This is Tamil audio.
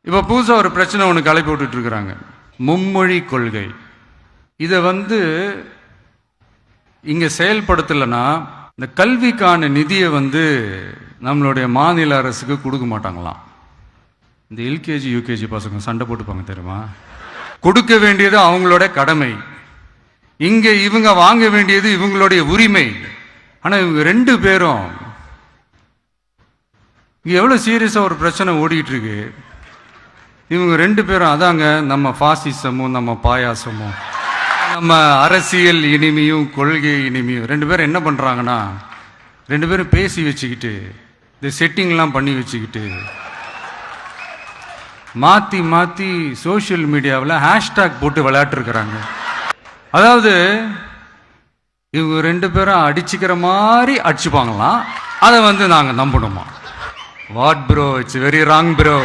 இப்போ புதுசாக ஒரு பிரச்சனை ஒன்று கிளப்பி விட்டுட்டு இருக்கிறாங்க, மும்மொழி கொள்கை. இதை இங்கே செயல்படுத்தலைன்னா இந்த கல்விக்கான நிதியை நம்மளுடைய மாநில அரசுக்கு கொடுக்க மாட்டாங்களாம். இந்த எல்கேஜி யூகேஜி பசங்க சண்டை போட்டுப்பாங்க தெரியுமா? கொடுக்க வேண்டியது அவங்களோட கடமை, இங்கே இவங்க வாங்க வேண்டியது இவங்களுடைய உரிமை. ஆனால் இவங்க ரெண்டு பேரும் இங்கே எவ்வளோ சீரியஸாக ஒரு பிரச்சனை ஓடிட்டு இருக்கு. இவங்க ரெண்டு பேரும் அதாங்க நம்ம பாசிசமும் நம்ம பாயாசமும், நம்ம அரசியல் இனிமையும் கொள்கை இனிமையும். ரெண்டு பேரும் என்ன பண்ணுறாங்கன்னா, ரெண்டு பேரும் பேசி வச்சுக்கிட்டு இந்த செட்டிங்லாம் பண்ணி வச்சுக்கிட்டு மாற்றி மாற்றி சோஷியல் மீடியாவில் ஹேஷ்டாக் போட்டு விளையாட்டுருக்குறாங்க. அதாவது இவங்க ரெண்டு பேரும் அடிச்சுக்கிற மாதிரி அடிச்சுப்பாங்களாம். அதை நாங்கள் நம்பணுமா? What bro, it's very wrong bro.